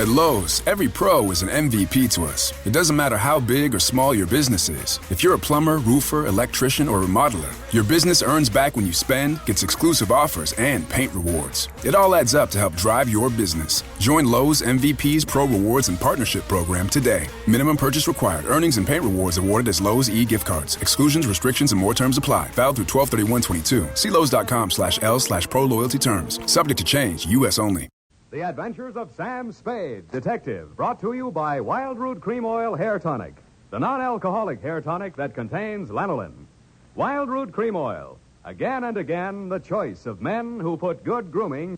At Lowe's, every pro is an MVP to us. It doesn't matter how big or small your business is. If you're a plumber, roofer, electrician, or remodeler, your business earns back when you spend, gets exclusive offers, and paint rewards. It all adds up to help drive your business. Join Lowe's MVP's Pro Rewards and Partnership Program today. Minimum purchase required. Earnings and paint rewards awarded as Lowe's e-gift cards. Exclusions, restrictions, and more terms apply. Valid through 12/31/22. See Lowes.com/L/Pro Loyalty terms. Subject to change. U.S. only. The Adventures of Sam Spade, Detective, brought to you by Wild Root Cream Oil Hair Tonic, the non-alcoholic hair tonic that contains lanolin. Wild Root Cream Oil, again and again, the choice of men who put good grooming.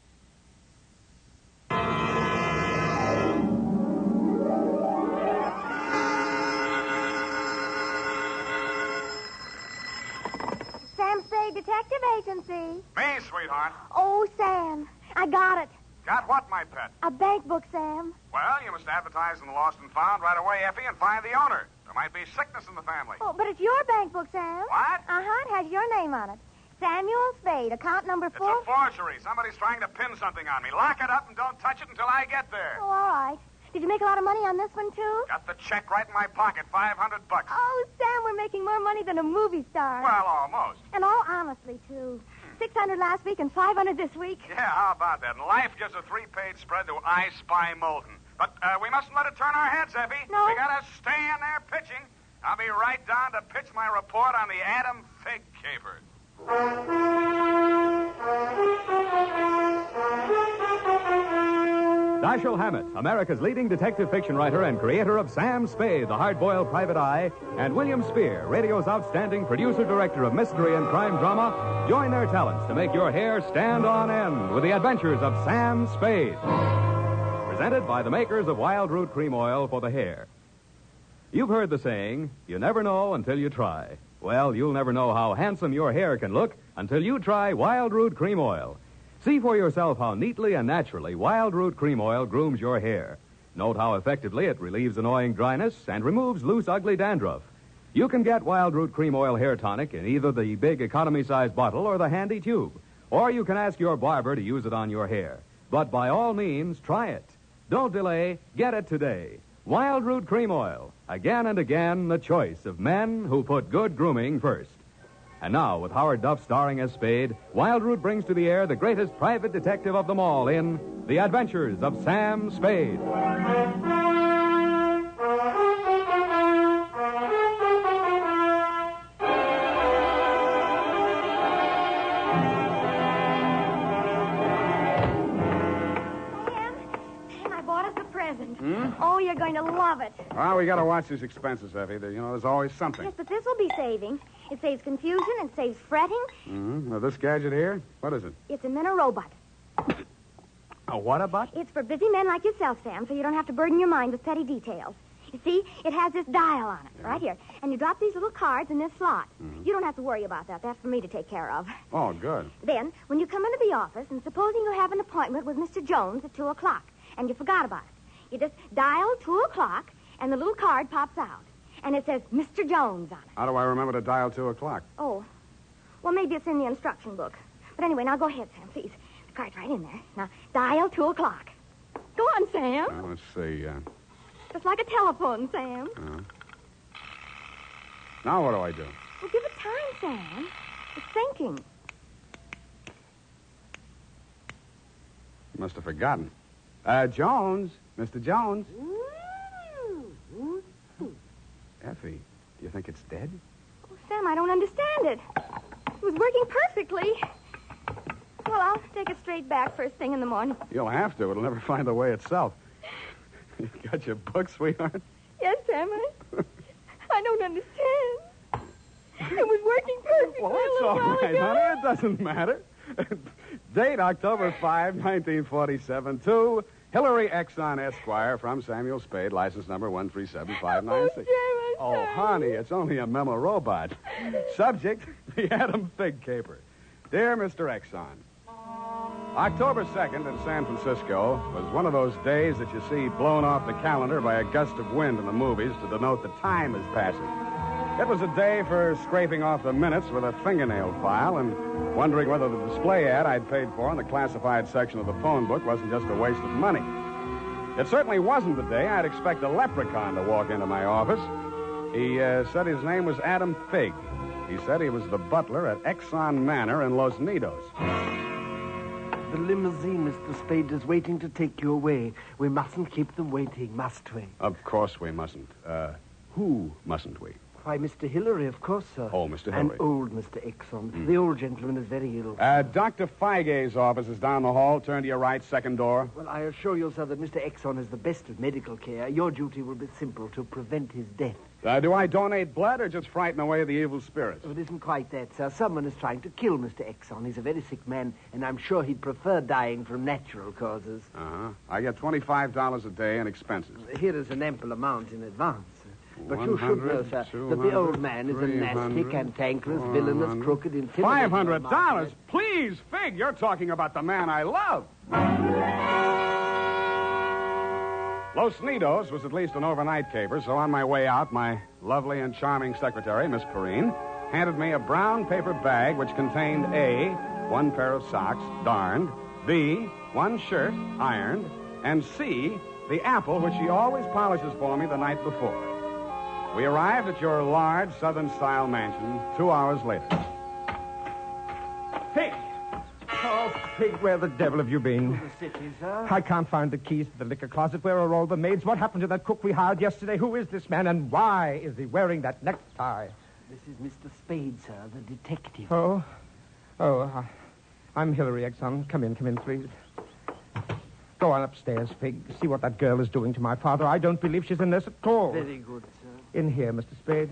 Sam Spade Detective Agency. Me, sweetheart. Oh, Sam, I got it. Got what, my pet? A bank book, Sam. Well, you must advertise in the Lost and Found right away, Effie, and find the owner. There might be sickness in the family. Oh, but it's your bank book, Sam. What? Uh-huh, it has your name on it. Samuel Spade, account number 4. It's a forgery. Somebody's trying to pin something on me. Lock it up and don't touch it until I get there. Oh, all right. Did you make a lot of money on this one, too? Got the check right in my pocket, $500. Oh, Sam, we're making more money than a movie star. Well, almost. And all honestly, too. 600 last week and 500 this week. Yeah, how about that? And life gives a 3-page spread to I Spy Molten. But we mustn't let it turn our heads, Effie. No. We gotta stay in there pitching. I'll be right down to pitch my report on the Adam Figg caper. Dashiell Hammett, America's leading detective fiction writer and creator of Sam Spade, the hard-boiled private eye, and William Spier, radio's outstanding producer-director of mystery and crime drama, join their talents to make your hair stand on end with the Adventures of Sam Spade. Presented by the makers of Wild Root Cream Oil for the hair. You've heard the saying, you never know until you try. Well, you'll never know how handsome your hair can look until you try Wild Root Cream Oil. See for yourself how neatly and naturally Wild Root Cream Oil grooms your hair. Note how effectively it relieves annoying dryness and removes loose, ugly dandruff. You can get Wild Root Cream Oil Hair Tonic in either the big economy-size bottle or the handy tube. Or you can ask your barber to use it on your hair. But by all means, try it. Don't delay. Get it today. Wild Root Cream Oil. Again and again, the choice of men who put good grooming first. And now, with Howard Duff starring as Spade, Wild Root brings to the air the greatest private detective of them all in The Adventures of Sam Spade. Sam, I bought us a present. Oh, you're going to love it. Well, we gotta watch these expenses, Effie. There's always something. Yes, but this will be saving. It saves confusion and saves fretting. Now, this gadget here, what is it? It's a Minirobot. A what-a-butt? It's for busy men like yourself, Sam, so you don't have to burden your mind with petty details. You see, it has this dial on it, right here. And you drop these little cards in this slot. You don't have to worry about that. That's for me to take care of. Oh, good. Then, when you come into the office, and supposing you have an appointment with Mr. Jones at 2 o'clock, and you forgot about it, you just dial 2 o'clock, and the little card pops out. And it says Mr. Jones on it. How do I remember to dial 2 o'clock? Oh, well, maybe it's in the instruction book. But anyway, now go ahead, Sam, please. The card's right in there. Now, dial 2 o'clock. Go on, Sam. Let's see. Just like a telephone, Sam. Now what do I do? Well, give it time, Sam. It's thinking. Must have forgotten. Jones. Mr. Jones. Effie, do you think it's dead? Oh, Sam, I don't understand it. It was working perfectly. Well, I'll take it straight back first thing in the morning. You'll have to. It'll never find the way itself. You got your book, sweetheart? Yes, Sam, I don't understand. It was working perfectly Well, a that's little all while right, ago. honey. It doesn't matter. Date October 5, 1947, to Hillary Exxon Esquire from Samuel Spade, license number 137596. Oh, Sam, honey, it's only a memo robot. Subject, the Adam Figg caper. Dear Mr. Exxon, October 2nd in San Francisco was one of those days that you see blown off the calendar by a gust of wind in the movies to denote the time is passing. It was a day for scraping off the minutes with a fingernail file and wondering whether the display ad I'd paid for in the classified section of the phone book wasn't just a waste of money. It certainly wasn't the day I'd expect a leprechaun to walk into my office. He said his name was Adam Figg. He said he was the butler at Exxon Manor in Los Nidos. The limousine, Mr. Spade, is waiting to take you away. We mustn't keep them waiting, must we? Of course we mustn't. Who mustn't we? Why, Mr. Hillary, of course, sir. Oh, Mr. Hillary. And old Mr. Exxon. The old gentleman is very ill. Dr. Feig's office is down the hall. Turn to your right, second door. Well, I assure you, sir, that Mr. Exxon is the best of medical care. Your duty will be simple, to prevent his death. Do I donate blood or just frighten away the evil spirits? Oh, it isn't quite that, sir. Someone is trying to kill Mr. Exxon. He's a very sick man, and I'm sure he'd prefer dying from natural causes. Uh-huh. I get $25 a day in expenses. Here is an ample amount in advance. But you should know, sir, that the old man is a nasty, cantankerous, villainous, crooked, intimidating... $500? Please, Figg, you're talking about the man I love. Los Nidos was at least an overnight caper, so on my way out, my lovely and charming secretary, Miss Perrine, handed me a brown paper bag which contained A, one pair of socks, darned, B, one shirt, ironed, and C, the apple which she always polishes for me the night before. We arrived at your large Southern-style mansion 2 hours later. Figg! Oh, Figg, where the devil have you been? The city, sir. I can't find the keys to the liquor closet. Where are all the maids? What happened to that cook we hired yesterday? Who is this man, and why is he wearing that necktie? This is Mr. Spade, sir, the detective. I'm Hillary, Exxon. Come in, please. Go on upstairs, Figg. See what that girl is doing to my father. I don't believe she's a nurse at all. Very good, sir. In here, Mr. Spade.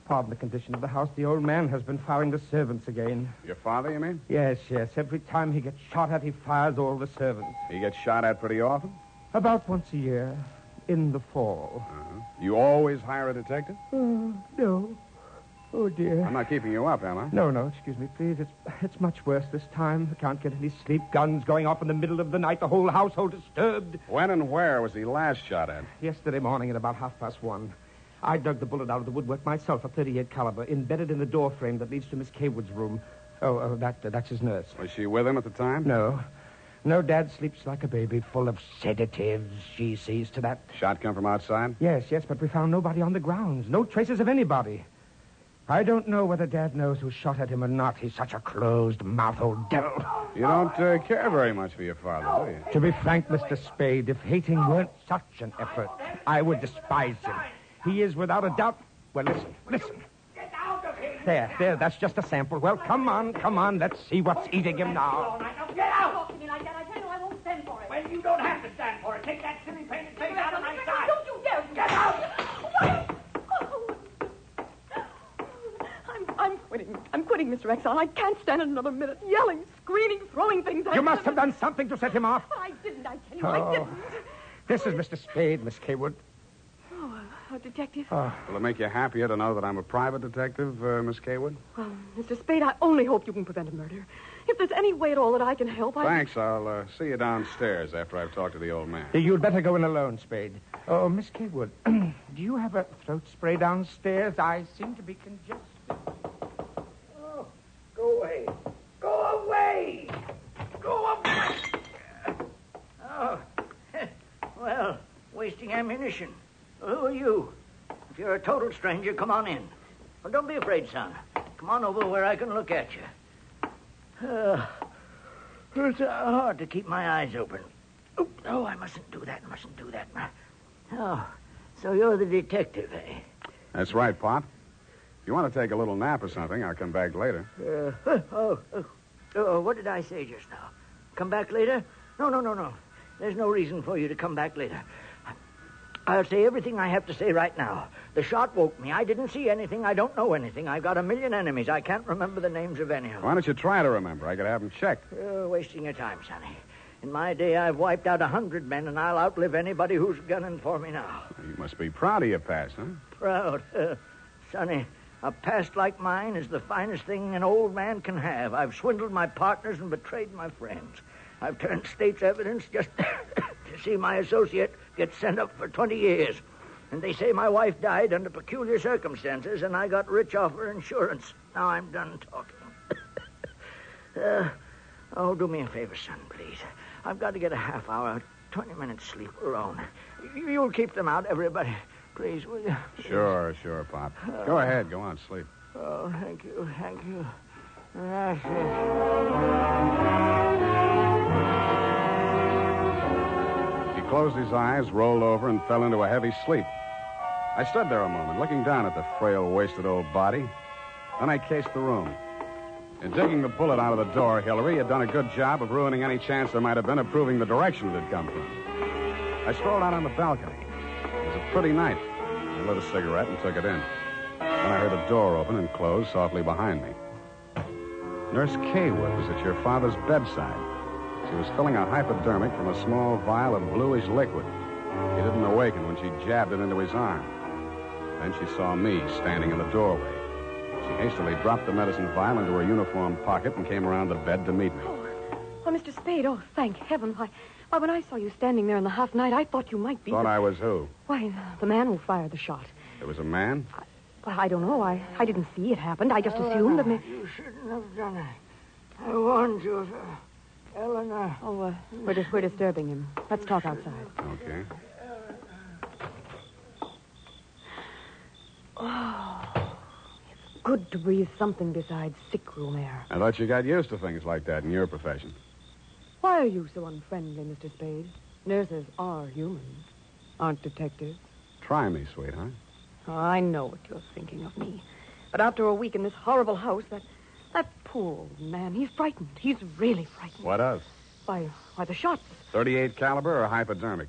Pardon the condition of the house. The old man has been firing the servants again. Your father, you mean? Yes. Every time he gets shot at, he fires all the servants. He gets shot at pretty often? About once a year, in the fall. Uh-huh. You always hire a detective? No. Oh, dear. I'm not keeping you up, am I? No, excuse me, please. It's much worse this time. I can't get any sleep. Guns going off in the middle of the night. The whole household disturbed. When and where was he last shot at? Yesterday morning at about 1:30. I dug the bullet out of the woodwork myself, a .38 caliber, embedded in the door frame that leads to Miss Kaywood's room. That's his nurse. Was she with him at the time? No, Dad sleeps like a baby, full of sedatives. She sees to that. Shot come from outside? Yes, but we found nobody on the grounds. No traces of anybody. I don't know whether Dad knows who shot at him or not. He's such a closed-mouthed old devil. You don't care very much for your father, do you? To be frank, Mr. Spade, if hating weren't such an effort, I would despise him. He is without a doubt... Well, listen. Get out of here! There, that's just a sample. Well, come on, let's see what's eating him now. Get out! Talk to me like that. I tell you I won't stand for it. Well, you don't have to stand for it. Take that silly painted face out of my sight. Don't you dare! Get out! I'm quitting, Mr. Exxon. I can't stand it another minute. Yelling, screaming, throwing things at You him. must have done something to set him off. But I didn't, I tell you. I didn't. This is Mr. Spade, Miss Kaywood. A detective? Will it make you happier to know that I'm a private detective, Miss Kaywood? Well, Mr. Spade, I only hope you can prevent a murder. If there's any way at all that I can help, Thanks. I'll see you downstairs after I've talked to the old man. You'd better go in alone, Spade. Oh, Miss Kaywood, do you have a throat spray downstairs? I seem to be congested. Oh, go away. Go away! Go away! Oh, well, wasting ammunition. Who are you? If you're a total stranger, come on in. Well, don't be afraid, son. Come on over where I can look at you. It's hard to keep my eyes open. Oh, I mustn't do that. Oh, so you're the detective, eh? That's right, Pop. If you want to take a little nap or something, I'll come back later. What did I say just now? Come back later? No. There's no reason for you to come back later. I'll say everything I have to say right now. The shot woke me. I didn't see anything. I don't know anything. I've got a million enemies. I can't remember the names of any of them. Why don't you try to remember? I could have them checked. You're wasting your time, Sonny. In my day, I've wiped out 100 men, and I'll outlive anybody who's gunning for me now. You must be proud of your past, huh? Proud? Sonny, a past like mine is the finest thing an old man can have. I've swindled my partners and betrayed my friends. I've turned state's evidence just to see my associate get sent up for 20 years. And they say my wife died under peculiar circumstances, and I got rich off her insurance. Now I'm done talking. Do me a favor, son, please. I've got to get a half hour 20 minutes sleep alone. You'll keep them out, everybody. Please, will you? Sure, Pop. Go ahead. Go on, sleep. Oh, thank you. That's it. He closed his eyes, rolled over, and fell into a heavy sleep. I stood there a moment, looking down at the frail, wasted old body. Then I cased the room. In digging the bullet out of the door, Hillary had done a good job of ruining any chance there might have been of proving the direction it had come from. I strolled out on the balcony. It was a pretty night. I lit a cigarette and took it in. Then I heard a door open and close softly behind me. Nurse Kaywood was at your father's bedside. She was filling a hypodermic from a small vial of bluish liquid. He didn't awaken when she jabbed it into his arm. Then she saw me standing in the doorway. She hastily dropped the medicine vial into her uniform pocket and came around the bed to meet me. Oh, Mr. Spade, oh, thank heaven. Why, when I saw you standing there in the half night, I thought you might be... Thought I was who? Why, the man who fired the shot. It was a man? I don't know. I didn't see it happen. I just assumed that... You shouldn't have done it. I warned you, Eleanor. Oh, we're disturbing him. Let's talk outside. Okay. Oh, it's good to breathe something besides sick room air. I thought you got used to things like that in your profession. Why are you so unfriendly, Mr. Spade? Nurses are human, aren't detectives. Try me, sweetheart. Oh, I know what you're thinking of me. But after a week in this horrible house, that poor old man, he's frightened. He's really frightened. What of? Why, the shots. 38 caliber or hypodermic?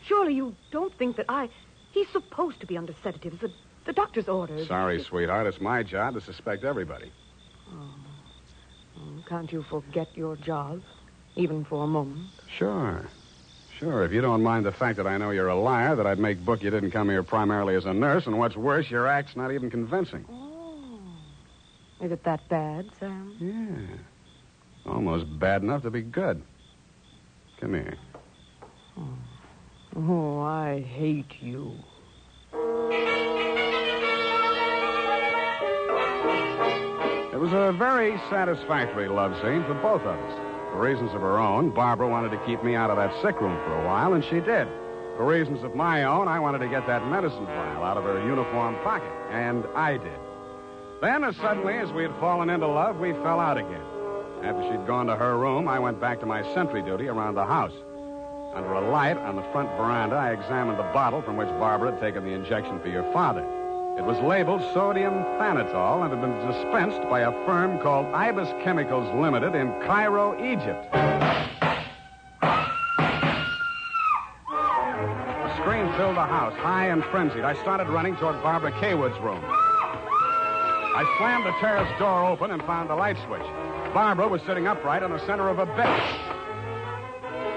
Surely you don't think that He's supposed to be under sedatives. The doctor's orders. Sorry, sweetheart. It's my job to suspect everybody. Oh, can't you forget your job, even for a moment? Sure. If you don't mind the fact that I know you're a liar, that I'd make book you didn't come here primarily as a nurse, and what's worse, your act's not even convincing. Oh. Is it that bad, Sam? Yeah. Almost bad enough to be good. Come here. Oh, I hate you. It was a very satisfactory love scene for both of us. For reasons of her own, Barbara wanted to keep me out of that sick room for a while, and she did. For reasons of my own, I wanted to get that medicine vial out of her uniform pocket, and I did. Then, as suddenly as we had fallen into love, we fell out again. After she'd gone to her room, I went back to my sentry duty around the house. Under a light on the front veranda, I examined the bottle from which Barbara had taken the injection for your father. It was labeled sodium thanatol and had been dispensed by a firm called Ibis Chemicals Limited in Cairo, Egypt. A scream filled the house, high and frenzied. I started running toward Barbara Kaywood's room. I slammed the terrace door open and found the light switch. Barbara was sitting upright in the center of a bed.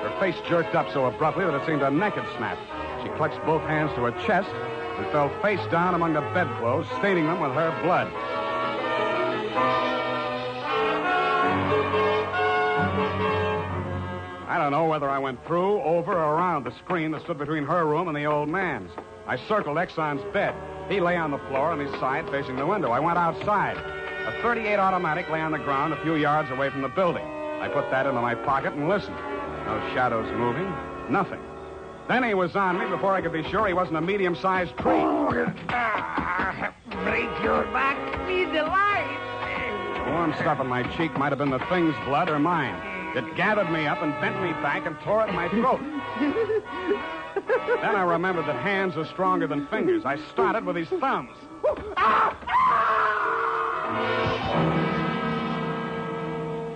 Her face jerked up so abruptly that it seemed her neck had snapped. She clutched both hands to her chest and fell face down among the bedclothes, staining them with her blood. I don't know whether I went through, over, or around the screen that stood between her room and the old man's. I circled Exxon's bed. He lay on the floor on his side facing the window. I went outside. A .38 automatic lay on the ground a few yards away from the building. I put that into my pocket and listened. No shadows moving. Nothing. Then he was on me before I could be sure he wasn't a medium-sized tree. Break your back. Need the light. The warm stuff on my cheek might have been the thing's blood or mine. It gathered me up and bent me back and tore at my throat. Then I remembered that hands are stronger than fingers. I started with his thumbs.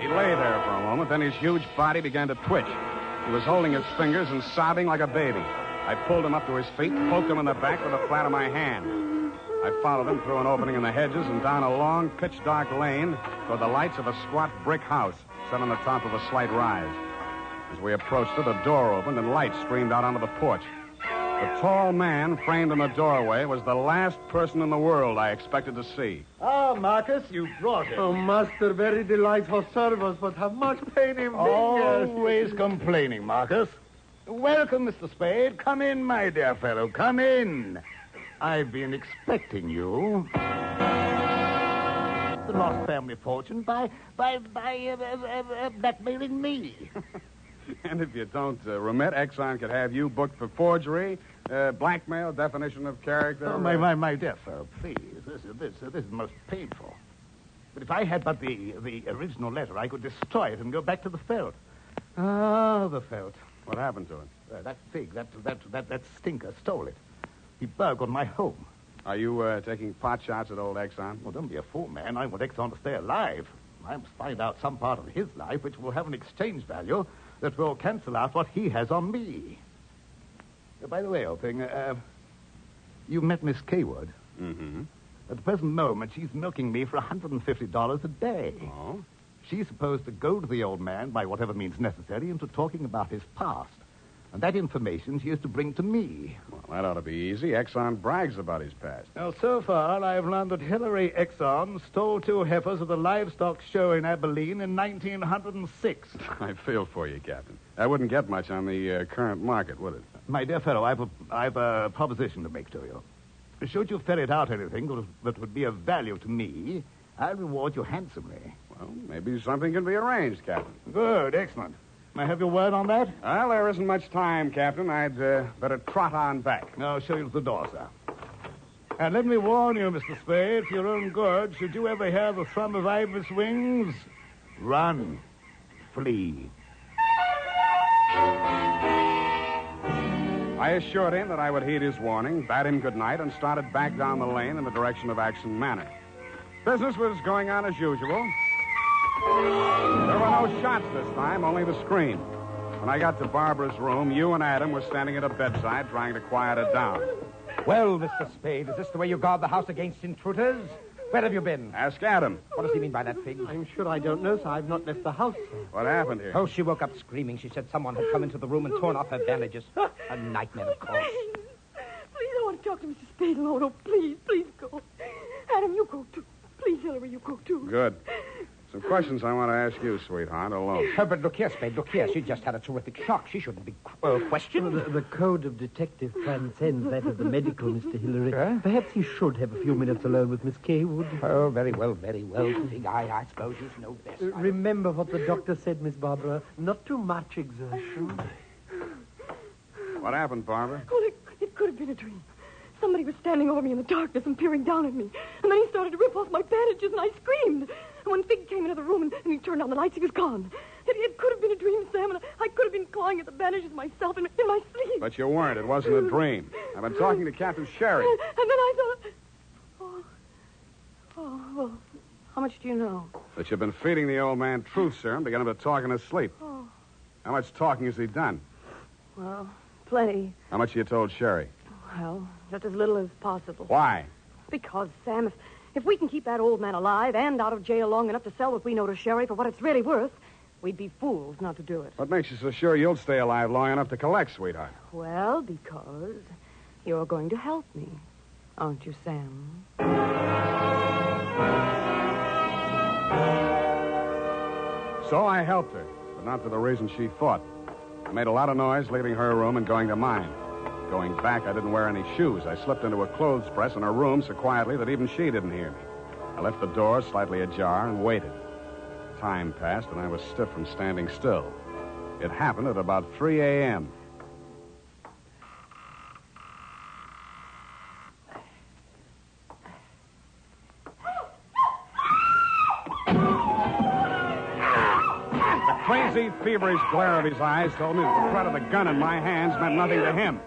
He lay there for a moment, then his huge body began to twitch. He was holding his fingers and sobbing like a baby. I pulled him up to his feet, poked him in the back with the flat of my hand. I followed him through an opening in the hedges and down a long, pitch-dark lane toward the lights of a squat brick house set on the top of a slight rise. As we approached it, a door opened and light streamed out onto the porch. The tall man framed in the doorway was the last person in the world I expected to see. Ah, Marcus, you brought it. Oh, master, very delightful service, but have much pain in fingers. Always complaining, Marcus. Welcome, Mr. Spade. Come in, my dear fellow. Come in. I've been expecting you. The lost family fortune by blackmailing me. And if you don't remit, Exxon could have you booked for forgery, blackmail, definition of character. Oh, my dear fellow, please. This is most painful. But if I had but the original letter, I could destroy it and go back to the felt. Ah, the felt. What happened to it? That Figg, that stinker stole it. He burgled my home. Are you taking pot shots at old Exxon? Well, don't be a fool, man. I want Exxon to stay alive. I must find out some part of his life which will have an exchange value that will cancel out what he has on me. By the way, old thing, you met Miss Kaywood. Mm-hmm. At the present moment, she's milking me for $150 a day. Oh? She's supposed to goad the old man by whatever means necessary into talking about his past. And that information she is to bring to me. Well, that ought to be easy. Exxon brags about his past. Now, so far, I've learned that Hillary Exxon stole 2 heifers at the livestock show in Abilene in 1906. I feel for you, Captain. That wouldn't get much on the current market, would it? My dear fellow, I've a proposition to make to you. Should you ferret out anything that would be of value to me, I'll reward you handsomely. Well, maybe something can be arranged, Captain. Good, excellent. May I have your word on that? Well, there isn't much time, Captain. I'd better trot on back. I'll show you to the door, sir. And let me warn you, Mr. Spade, for your own good, should you ever hear the thrum of Ibis wings, run, flee. I assured him that I would heed his warning, bade him good night, and started back down the lane in the direction of Action Manor. Business was going on as usual. There were no shots this time, only the scream. When I got to Barbara's room, you and Adam were standing at her bedside trying to quiet her down. Well, Mr. Spade, is this the way you guard the house against intruders? Where have you been? Ask Adam. What does he mean by that, Figg? I'm sure I don't know, sir. I've not left the house, sir. What happened here? Oh, she woke up screaming. She said someone had come into the room and torn off her bandages. A nightmare, of course. Please, I want to talk to Mr. Spade alone. Oh, please go. Adam, you go too. Please, Hillary, you go too. Good. Some questions I want to ask you, sweetheart, alone. But look here, Spade, look here. She just had a terrific shock. She shouldn't be questioned. Well, the code of detective transcends that of the medical, Mr. Hillary. Huh? Perhaps he should have a few minutes alone with Miss Kaywood. Oh, very well, Figg. I suppose you know best. Remember what the doctor said, Miss Barbara. Not too much exertion. What happened, Barbara? Oh, it could have been a dream. Somebody was standing over me in the darkness and peering down at me. And then he started to rip off my bandages, and I screamed. And when Figg came into the room and he turned on the lights, he was gone. It could have been a dream, Sam, and I could have been clawing at the bandages myself in my sleep. But you weren't. It wasn't a dream. I've been talking to Captain Sherry. And then I thought... well, how much do you know? That you've been feeding the old man truth serum to get him to talk in his sleep. Oh, How much talking has he done? well, plenty. How much you told Sherry? Well, just as little as possible. Why? Because, Sam, if we can keep that old man alive and out of jail long enough to sell what we know to Sherry for what it's really worth, we'd be fools not to do it. What makes you so sure you'll stay alive long enough to collect, sweetheart? Well, because you're going to help me, aren't you, Sam? So I helped her, but not for the reason she thought. I made a lot of noise leaving her room and going to mine. Going back, I didn't wear any shoes. I slipped into a clothes press in her room so quietly that even she didn't hear me. I left the door slightly ajar and waited. Time passed, and I was stiff from standing still. It happened at about 3 a.m. The crazy, feverish glare of his eyes told me that the threat of the gun in my hands meant nothing to him.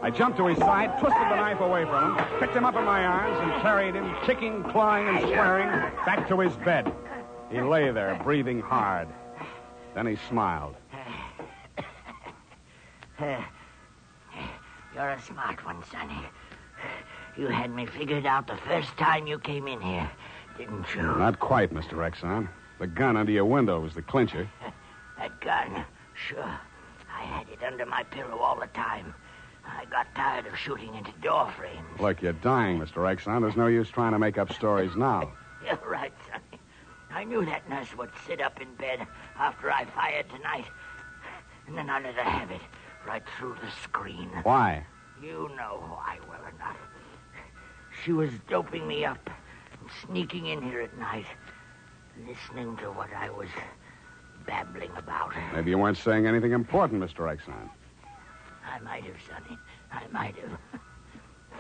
I jumped to his side, twisted the knife away from him, picked him up in my arms, and carried him, kicking, clawing, and swearing, back to his bed. He lay there, breathing hard. Then he smiled. You're a smart one, Sonny. You had me figured out the first time you came in here, didn't you? Not quite, Mr. Exxon. The gun under your window was the clincher. That gun? Sure. I had it under my pillow all the time. I got tired of shooting into door frames. Look, you're dying, Mr. Exxon. There's no use trying to make up stories now. You're right, Sonny. I knew that nurse would sit up in bed after I fired tonight. And then I let her have it right through the screen. Why? You know why well enough. She was doping me up and sneaking in here at night, listening to what I was babbling about? Maybe you weren't saying anything important, Mr. Exxon. I might have, Sonny. I might have.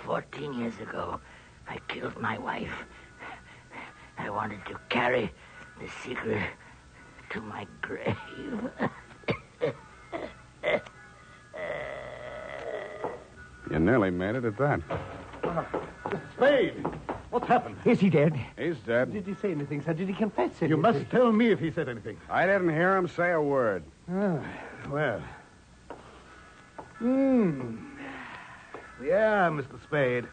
14 years ago, I killed my wife. I wanted to carry the secret to my grave. You nearly made it at that. Spade! What's happened? Is he dead? He's dead. Did he say anything, sir? Did he confess anything? You must tell me if he said anything. I didn't hear him say a word. Well. Yeah, Mr. Spade.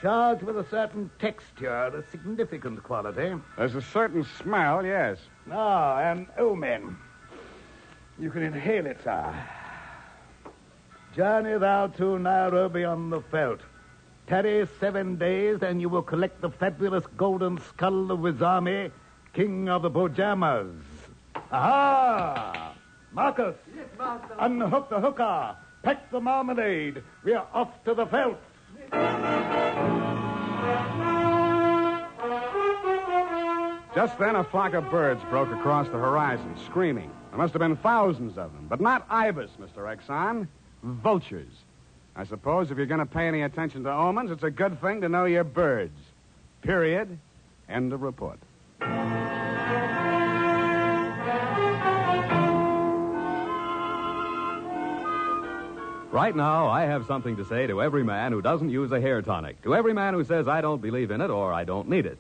Charged with a certain texture, a significant quality. There's a certain smell, yes. Ah, and omen. You can inhale it, sir. Journey thou to Nairobi on the veldt. Tarry 7 days, and you will collect the fabulous golden skull of Wizami, king of the Bojamas. Aha! Marcus! Yes, master. Unhook the hooker. Pack the marmalade. We are off to the veldt. Just then, a flock of birds broke across the horizon, screaming. There must have been thousands of them, but not ibis, Mr. Exxon. Vultures. I suppose if you're going to pay any attention to omens, it's a good thing to know your birds. Period. End of report. Right now, I have something to say to every man who doesn't use a hair tonic, to every man who says, I don't believe in it or I don't need it.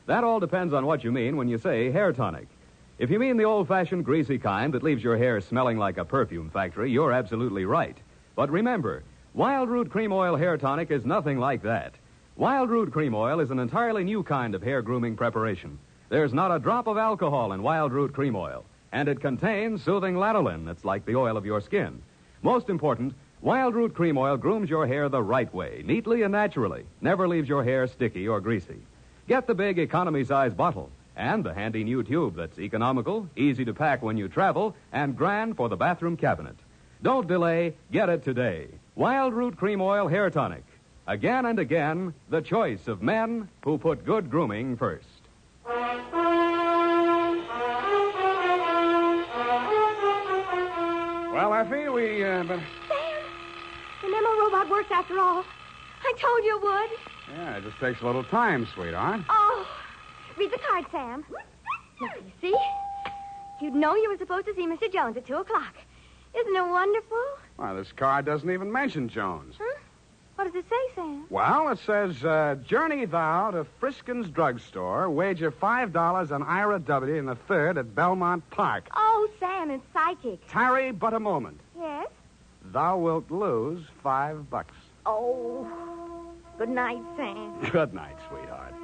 That all depends on what you mean when you say hair tonic. If you mean the old-fashioned greasy kind that leaves your hair smelling like a perfume factory, you're absolutely right. But remember, Wild Root Cream Oil Hair Tonic is nothing like that. Wild Root Cream Oil is an entirely new kind of hair grooming preparation. There's not a drop of alcohol in Wild Root Cream Oil, and it contains soothing lanolin that's like the oil of your skin. Most important, Wild Root Cream Oil grooms your hair the right way, neatly and naturally. Never leaves your hair sticky or greasy. Get the big economy-size bottle and the handy new tube that's economical, easy to pack when you travel, and grand for the bathroom cabinet. Don't delay. Get it today. Wild Root Cream Oil Hair Tonic. Again and again, the choice of men who put good grooming first. Well, Effie, we, Sam, the memo robot works after all. I told you it would. Yeah, it just takes a little time, sweetheart. Oh, read the card, Sam. Now, you see? You'd know you were supposed to see Mr. Jones at 2 o'clock. Isn't it wonderful? Well, this card doesn't even mention Jones. Huh? What does it say, Sam? Well, it says, journey thou to Friskin's drugstore, wager $5 on Ira W. in the third at Belmont Park. Oh, Sam, it's psychic. Tarry but a moment. Yes? Thou wilt lose $5. Oh, good night, Sam. Good night, sweetheart.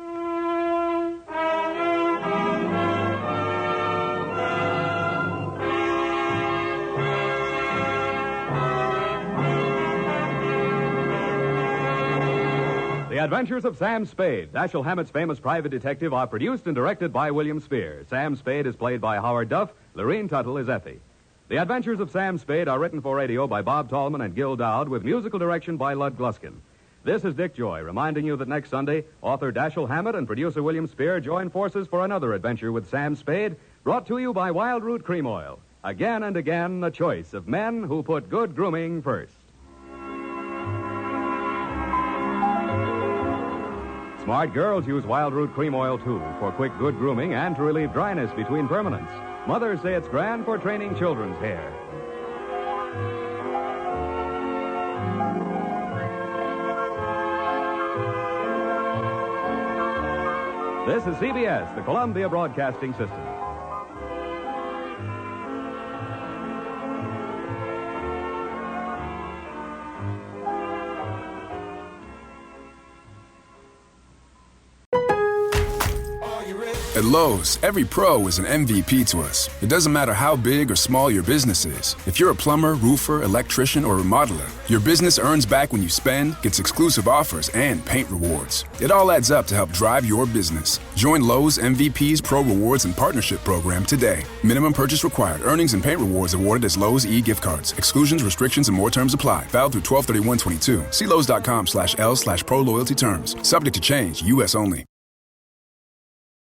The Adventures of Sam Spade, Dashiell Hammett's famous private detective, are produced and directed by William Spier. Sam Spade is played by Howard Duff. Lurene Tuttle is Effie. The Adventures of Sam Spade are written for radio by Bob Tallman and Gil Dowd with musical direction by Lud Gluskin. This is Dick Joy reminding you that next Sunday, author Dashiell Hammett and producer William Spier join forces for another adventure with Sam Spade, brought to you by Wild Root Cream Oil. Again and again, a choice of men who put good grooming first. Smart girls use Wild Root Cream Oil, too, for quick, good grooming and to relieve dryness between permanents. Mothers say it's grand for training children's hair. This is CBS, the Columbia Broadcasting System. At Lowe's, every pro is an MVP to us. It doesn't matter how big or small your business is. If you're a plumber, roofer, electrician, or remodeler, your business earns back when you spend, gets exclusive offers, and paint rewards. It all adds up to help drive your business. Join Lowe's MVP's Pro Rewards and Partnership Program today. Minimum purchase required. Earnings and paint rewards awarded as Lowe's e-gift cards. Exclusions, restrictions, and more terms apply. Valid through 12/31/22. See Lowe's.com/L/Pro Loyalty Terms. Subject to change. U.S. only.